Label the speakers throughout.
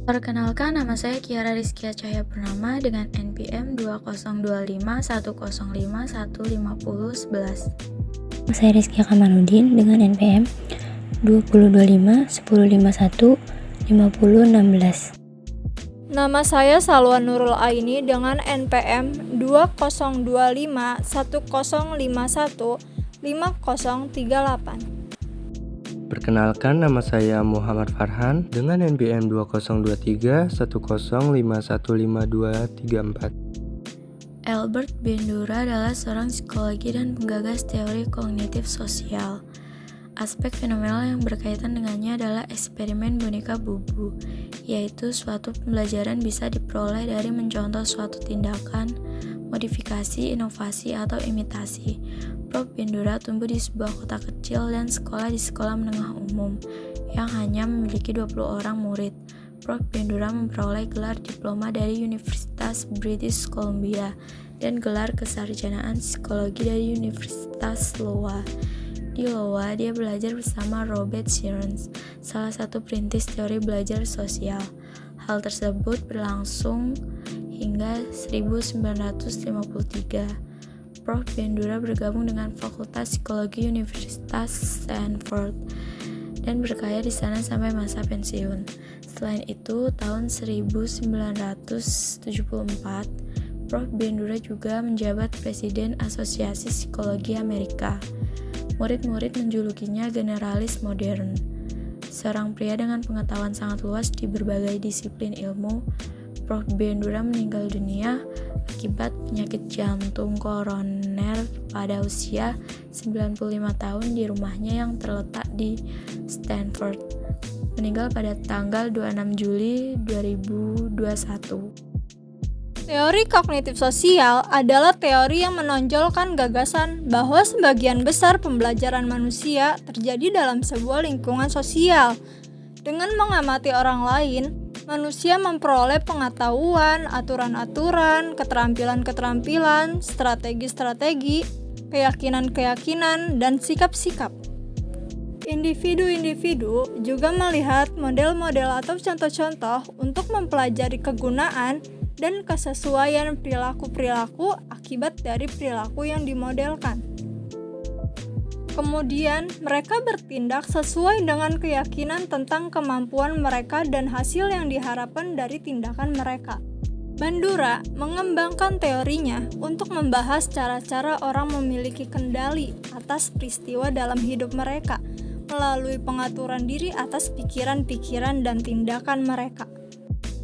Speaker 1: Perkenalkan, nama saya Kiara Rizkia Cahyapurnama dengan NPM 2025-105-150-11.
Speaker 2: Saya Rizkia Kamaludin dengan NPM 2025-1051-5016.
Speaker 3: Nama saya Salwa Nurul Aini dengan NPM 2025-1051-5038.
Speaker 4: Perkenalkan, nama saya Muhammad Farhan dengan NPM 2023-1051-5234.
Speaker 1: Albert Bandura adalah seorang psikologi dan penggagas teori kognitif sosial. Aspek fenomenal yang berkaitan dengannya adalah eksperimen boneka bubu, yaitu suatu pembelajaran bisa diperoleh dari mencontoh suatu tindakan, modifikasi, inovasi, atau imitasi. Prof. Bandura tumbuh di sebuah kota kecil dan sekolah di sekolah menengah umum yang hanya memiliki 20 orang murid. Prof. Bandura memperoleh gelar diploma dari Universitas British Columbia dan gelar kesarjanaan psikologi dari Universitas Iowa. Di Iowa, dia belajar bersama Robert Sirens, salah satu perintis teori belajar sosial. Hal tersebut berlangsung hingga 1953. Prof. Bandura bergabung dengan Fakultas Psikologi Universitas Stanford dan berkarya di sana sampai masa pensiun. Selain itu, tahun 1974, Prof. Bandura juga menjabat Presiden Asosiasi Psikologi Amerika. Murid-murid menjulukinya generalis modern. Seorang pria dengan pengetahuan sangat luas di berbagai disiplin ilmu, Prof. Bandura meninggal dunia akibat penyakit jantung koroner pada usia 95 tahun di rumahnya yang terletak di Stanford. Meninggal pada tanggal 26 Juli 2021.
Speaker 3: Teori kognitif sosial adalah teori yang menonjolkan gagasan bahwa sebagian besar pembelajaran manusia terjadi dalam sebuah lingkungan sosial. Dengan mengamati orang lain, manusia memperoleh pengetahuan, aturan-aturan, keterampilan-keterampilan, strategi-strategi, keyakinan-keyakinan, dan sikap-sikap. Individu-individu juga melihat model-model atau contoh-contoh untuk mempelajari kegunaan dan kesesuaian perilaku-perilaku akibat dari perilaku yang dimodelkan. Kemudian, mereka bertindak sesuai dengan keyakinan tentang kemampuan mereka dan hasil yang diharapkan dari tindakan mereka. Bandura mengembangkan teorinya untuk membahas cara-cara orang memiliki kendali atas peristiwa dalam hidup mereka melalui pengaturan diri atas pikiran-pikiran dan tindakan mereka.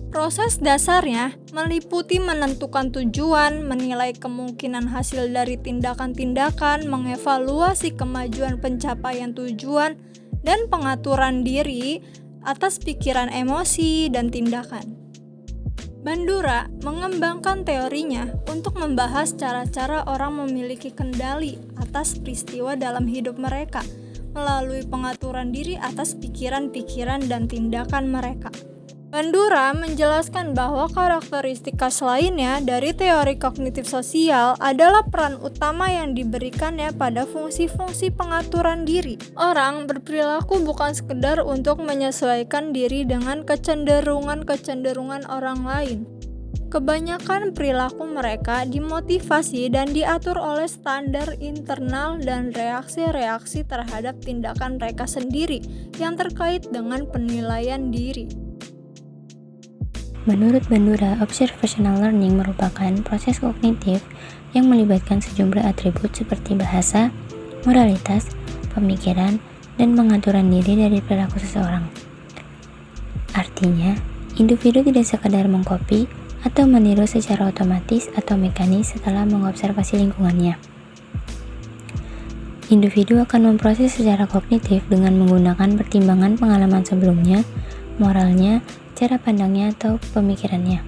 Speaker 3: Proses dasarnya meliputi menentukan tujuan, menilai kemungkinan hasil dari tindakan-tindakan, mengevaluasi kemajuan pencapaian tujuan, dan pengaturan diri atas pikiran, emosi, dan tindakan. Bandura mengembangkan teorinya untuk membahas cara-cara orang memiliki kendali atas peristiwa dalam hidup mereka melalui pengaturan diri atas pikiran-pikiran dan tindakan mereka. Bandura menjelaskan bahwa karakteristik khas lainnya dari teori kognitif sosial adalah peran utama yang diberikannya pada fungsi-fungsi pengaturan diri. Orang berperilaku bukan sekedar untuk menyesuaikan diri dengan kecenderungan-kecenderungan orang lain. Kebanyakan perilaku mereka dimotivasi dan diatur oleh standar internal dan reaksi-reaksi terhadap tindakan mereka sendiri yang terkait dengan penilaian diri.
Speaker 2: Menurut Bandura, observational learning merupakan proses kognitif yang melibatkan sejumlah atribut seperti bahasa, moralitas, pemikiran, dan pengaturan diri dari perilaku seseorang. Artinya, individu tidak sekadar mengcopy atau meniru secara otomatis atau mekanis setelah mengobservasi lingkungannya. Individu akan memproses secara kognitif dengan menggunakan pertimbangan pengalaman sebelumnya, moralnya, cara pandangnya atau pemikirannya.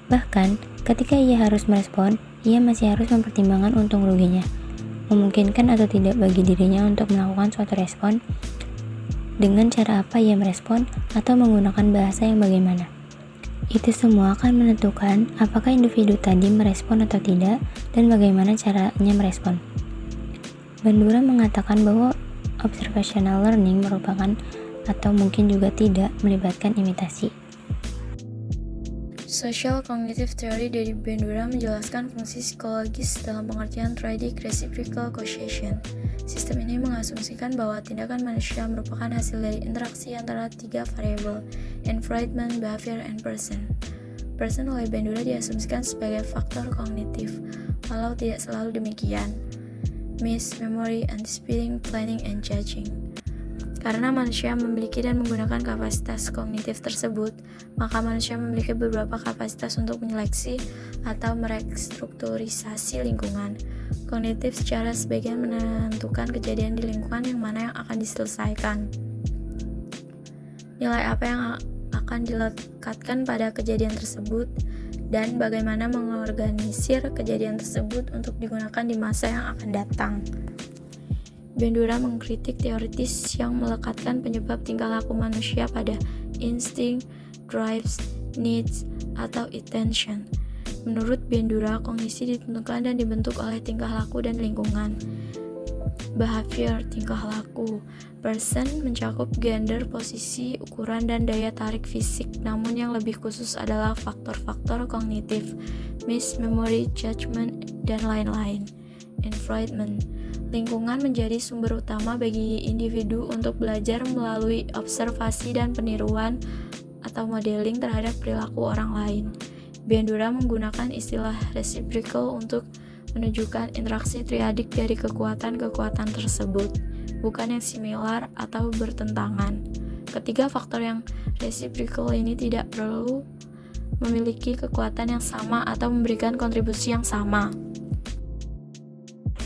Speaker 2: Bahkan, ketika ia harus merespon, ia masih harus mempertimbangkan untung ruginya, memungkinkan atau tidak bagi dirinya untuk melakukan suatu respon, dengan cara apa ia merespon, atau menggunakan bahasa yang bagaimana. Itu semua akan menentukan apakah individu tadi merespon atau tidak, dan bagaimana caranya merespon. Bandura mengatakan bahwa observational learning merupakan atau mungkin juga tidak melibatkan imitasi.
Speaker 1: Social Cognitive Theory dari Bandura menjelaskan fungsi psikologis dalam pengertian triadic reciprocal causation. Sistem ini mengasumsikan bahwa tindakan manusia merupakan hasil dari interaksi antara 3 variabel, environment, behavior, and person. Person oleh Bandura diasumsikan sebagai faktor kognitif, walau tidak selalu demikian. Miss, memory, anticipating, planning, and judging. Karena manusia memiliki dan menggunakan kapasitas kognitif tersebut, maka manusia memiliki beberapa kapasitas untuk menyeleksi atau merestrukturisasi lingkungan. Kognitif secara sebagian menentukan kejadian di lingkungan yang mana yang akan diselesaikan. Nilai apa yang akan dilekatkan pada kejadian tersebut, dan bagaimana mengorganisir kejadian tersebut untuk digunakan di masa yang akan datang. Bandura mengkritik teoritis yang melekatkan penyebab tingkah laku manusia pada insting, drives, needs, atau intention. Menurut Bandura, kognisi ditentukan dan dibentuk oleh tingkah laku dan lingkungan. Behavior, tingkah laku. Person mencakup gender, posisi, ukuran, dan daya tarik fisik, namun yang lebih khusus adalah faktor-faktor kognitif, miss, memory, judgment, dan lain-lain. Environment. Lingkungan menjadi sumber utama bagi individu untuk belajar melalui observasi dan peniruan atau modeling terhadap perilaku orang lain. Bandura menggunakan istilah reciprocal untuk menunjukkan interaksi triadik dari kekuatan-kekuatan tersebut, bukan yang similar atau bertentangan. Ketiga faktor yang reciprocal ini tidak perlu memiliki kekuatan yang sama atau memberikan kontribusi yang sama.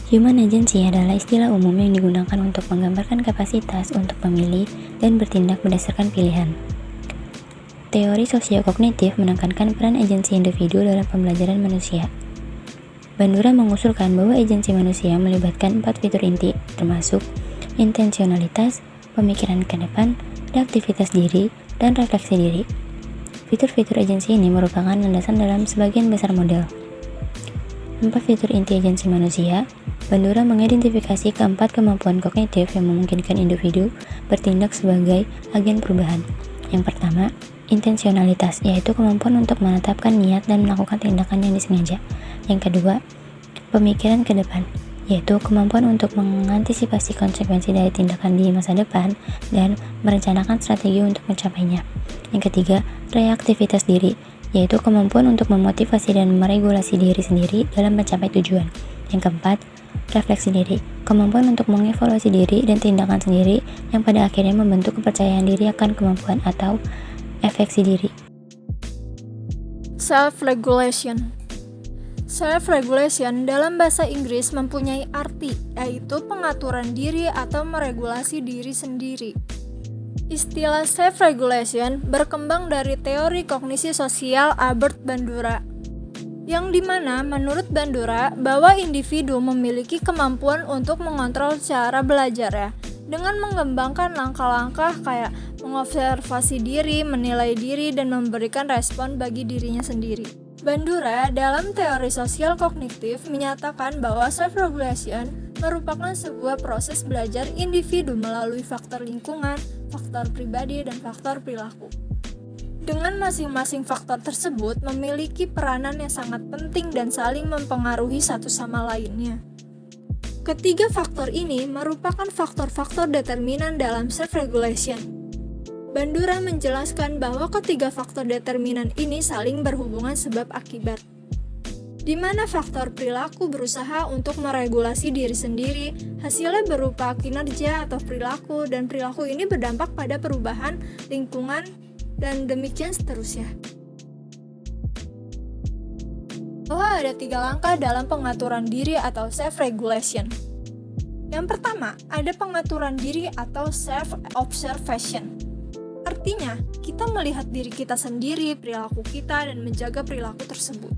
Speaker 2: Human agency adalah istilah umum yang digunakan untuk menggambarkan kapasitas untuk memilih dan bertindak berdasarkan pilihan. Teori sosiokognitif menekankan peran agensi individu dalam pembelajaran manusia. Bandura mengusulkan bahwa agensi manusia melibatkan 4 fitur inti, termasuk intensionalitas, pemikiran ke depan, reaktivitas diri, dan refleksi diri. Fitur-fitur agensi ini merupakan landasan dalam sebagian besar model. 4 fitur inti agensi manusia. Bandura mengidentifikasi keempat kemampuan kognitif yang memungkinkan individu bertindak sebagai agen perubahan. Yang pertama, intensionalitas, yaitu kemampuan untuk menetapkan niat dan melakukan tindakan yang disengaja. Yang kedua, pemikiran ke depan, yaitu kemampuan untuk mengantisipasi konsekuensi dari tindakan di masa depan dan merencanakan strategi untuk mencapainya. Yang ketiga, reaktivitas diri, yaitu kemampuan untuk memotivasi dan meregulasi diri sendiri dalam mencapai tujuan. Yang keempat, refleksi diri, kemampuan untuk mengevaluasi diri dan tindakan sendiri yang pada akhirnya membentuk kepercayaan diri akan kemampuan atau efeksi diri.
Speaker 3: Self-regulation. Self-regulation dalam bahasa Inggris mempunyai arti, yaitu pengaturan diri atau meregulasi diri sendiri. Istilah self-regulation berkembang dari teori kognisi sosial Albert Bandura, yang dimana menurut Bandura bahwa individu memiliki kemampuan untuk mengontrol cara belajar ya, dengan mengembangkan langkah-langkah kayak mengobservasi diri, menilai diri, dan memberikan respon bagi dirinya sendiri. Bandura dalam teori sosial kognitif menyatakan bahwa self-regulation merupakan sebuah proses belajar individu melalui faktor lingkungan, faktor pribadi, dan faktor perilaku. Dengan masing-masing faktor tersebut memiliki peranan yang sangat penting dan saling mempengaruhi satu sama lainnya. Ketiga faktor ini merupakan faktor-faktor determinan dalam self-regulation. Bandura menjelaskan bahwa ketiga faktor determinan ini saling berhubungan sebab akibat, di mana faktor perilaku berusaha untuk meregulasi diri sendiri, hasilnya berupa kinerja atau perilaku, dan perilaku ini berdampak pada perubahan lingkungan, dan demikian seterusnya. Bahwa ada 3 langkah dalam pengaturan diri atau self-regulation. Yang pertama, ada pengaturan diri atau self-observation. Artinya, kita melihat diri kita sendiri, perilaku kita, dan menjaga perilaku tersebut.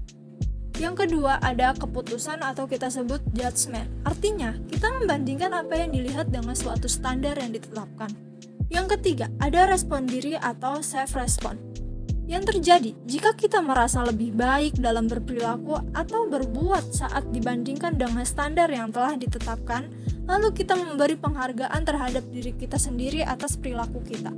Speaker 3: Yang kedua, ada keputusan atau kita sebut judgment. Artinya, kita membandingkan apa yang dilihat dengan suatu standar yang ditetapkan. Yang ketiga, ada respon diri atau self-respon. Yang terjadi jika kita merasa lebih baik dalam berperilaku atau berbuat saat dibandingkan dengan standar yang telah ditetapkan, lalu kita memberi penghargaan terhadap diri kita sendiri atas perilaku kita.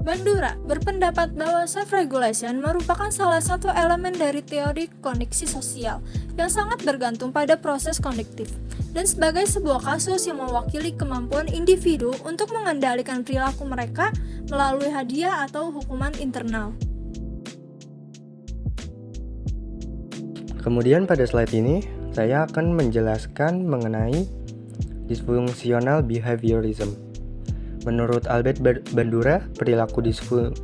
Speaker 3: Bandura berpendapat bahwa self-regulation merupakan salah satu elemen dari teori kognisi sosial yang sangat bergantung pada proses kognitif dan sebagai sebuah kasus yang mewakili kemampuan individu untuk mengendalikan perilaku mereka melalui hadiah atau hukuman internal.
Speaker 4: Kemudian pada slide ini, saya akan menjelaskan mengenai dysfunctional behaviorism. Menurut Albert Bandura, perilaku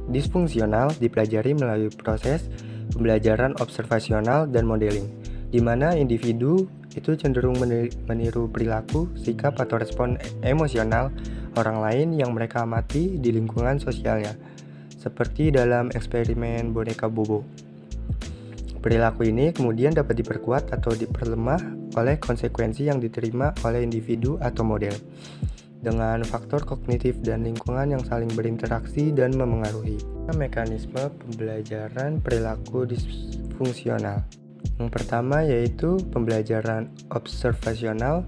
Speaker 4: disfungsional dipelajari melalui proses pembelajaran observasional dan modeling, di mana individu itu cenderung meniru perilaku, sikap, atau respon emosional orang lain yang mereka amati di lingkungan sosialnya, seperti dalam eksperimen boneka Bobo. Perilaku ini kemudian dapat diperkuat atau diperlemah oleh konsekuensi yang diterima oleh individu atau model, dengan faktor kognitif dan lingkungan yang saling berinteraksi dan memengaruhi. Mekanisme pembelajaran perilaku disfungsional. Yang pertama yaitu pembelajaran observasional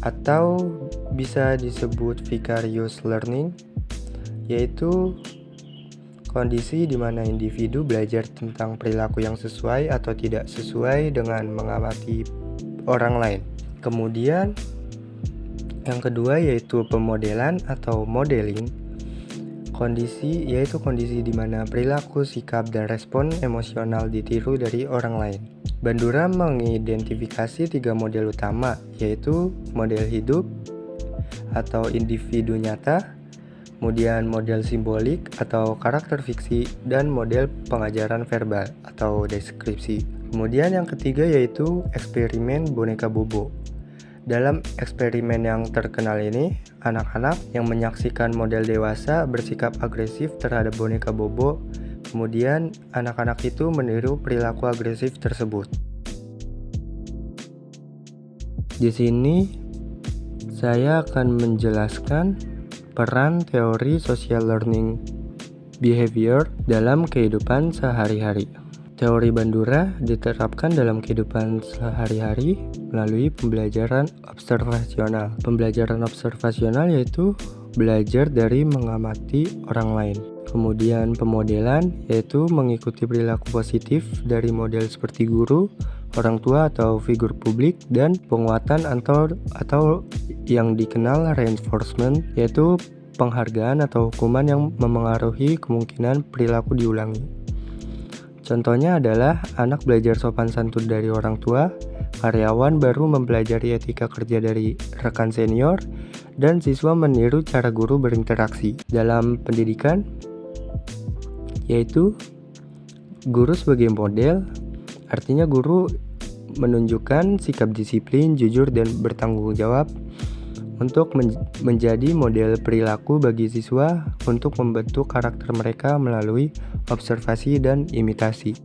Speaker 4: atau bisa disebut vicarious learning, yaitu kondisi di mana individu belajar tentang perilaku yang sesuai atau tidak sesuai dengan mengamati orang lain. Kemudian yang kedua yaitu pemodelan atau modeling. Kondisi yaitu kondisi di mana perilaku, sikap, dan respon emosional ditiru dari orang lain. Bandura mengidentifikasi 3 model utama, yaitu model hidup atau individu nyata, kemudian model simbolik atau karakter fiksi, dan model pengajaran verbal atau deskripsi. Kemudian yang ketiga yaitu eksperimen boneka Bobo. Dalam eksperimen yang terkenal ini, anak-anak yang menyaksikan model dewasa bersikap agresif terhadap boneka Bobo, kemudian anak-anak itu meniru perilaku agresif tersebut. Di sini saya akan menjelaskan peran teori social learning behavior dalam kehidupan sehari-hari. Teori Bandura diterapkan dalam kehidupan sehari-hari melalui pembelajaran observasional. Pembelajaran observasional yaitu belajar dari mengamati orang lain. Kemudian pemodelan yaitu mengikuti perilaku positif dari model seperti guru, orang tua atau figur publik, dan penguatan atau yang dikenal reinforcement yaitu penghargaan atau hukuman yang memengaruhi kemungkinan perilaku diulangi. Contohnya adalah anak belajar sopan santun dari orang tua, karyawan baru mempelajari etika kerja dari rekan senior, dan siswa meniru cara guru berinteraksi. Dalam pendidikan, yaitu guru sebagai model, artinya guru menunjukkan sikap disiplin, jujur, dan bertanggung jawab untuk menjadi model perilaku bagi siswa untuk membentuk karakter mereka melalui observasi dan imitasi.